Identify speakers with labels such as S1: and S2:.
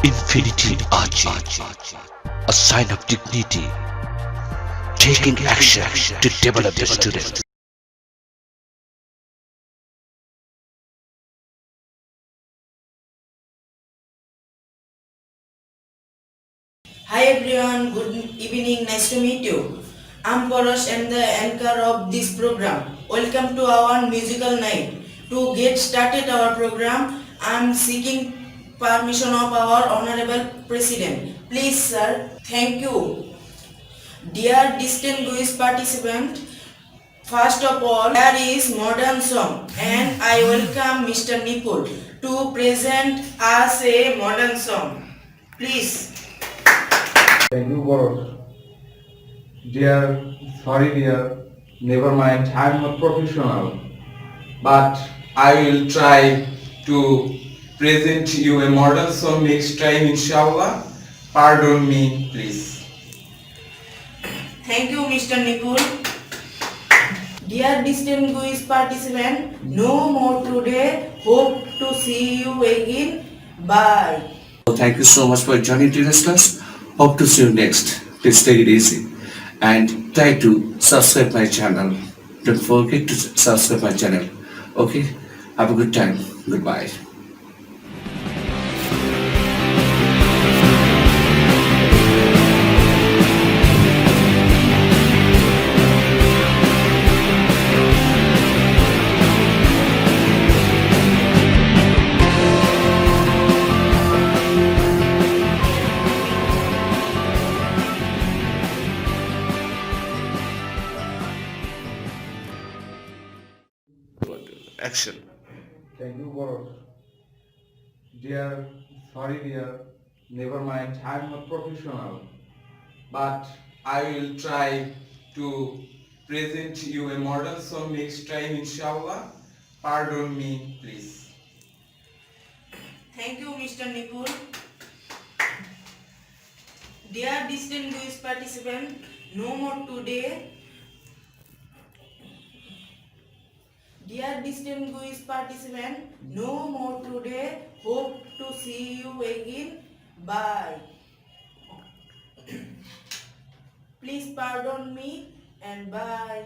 S1: Infinity Ahzee, a sign of dignity, taking action to develop the student.
S2: Hi everyone, good evening, nice to meet you. I'm Parash and the anchor of this program. Welcome to our musical night. To get started our program, I'm seeking permission of our Honorable President. Please sir, thank you. Dear distinguished participant, first of all, here is modern song and I welcome Mr. Nipul to present us a modern song. Please.
S3: Thank you, Boros. Dear, sorry dear, never mind, I'm not professional. But I will try to present you a modern song next time, inshallah. Pardon me, please.
S2: Thank you, Mr. Nipul. Dear distinguished participant, no more today. Hope to see you again. Bye.
S1: Thank you so much for joining today's class. Hope to see you next. Please take it easy and try to subscribe my channel. Don't forget to subscribe my channel. Okay? Have a good time. Goodbye. Action.
S3: Thank you, Boros. Dear, sorry dear, never mind, I'm not professional. But I will try to present you a modern song next time, inshallah. Pardon me, please.
S2: Thank you, Mr. Nipul. Dear distinguished participant, no more today. Dear distinguished participant, no more today. Hope to see you again. Bye. Please pardon me and bye.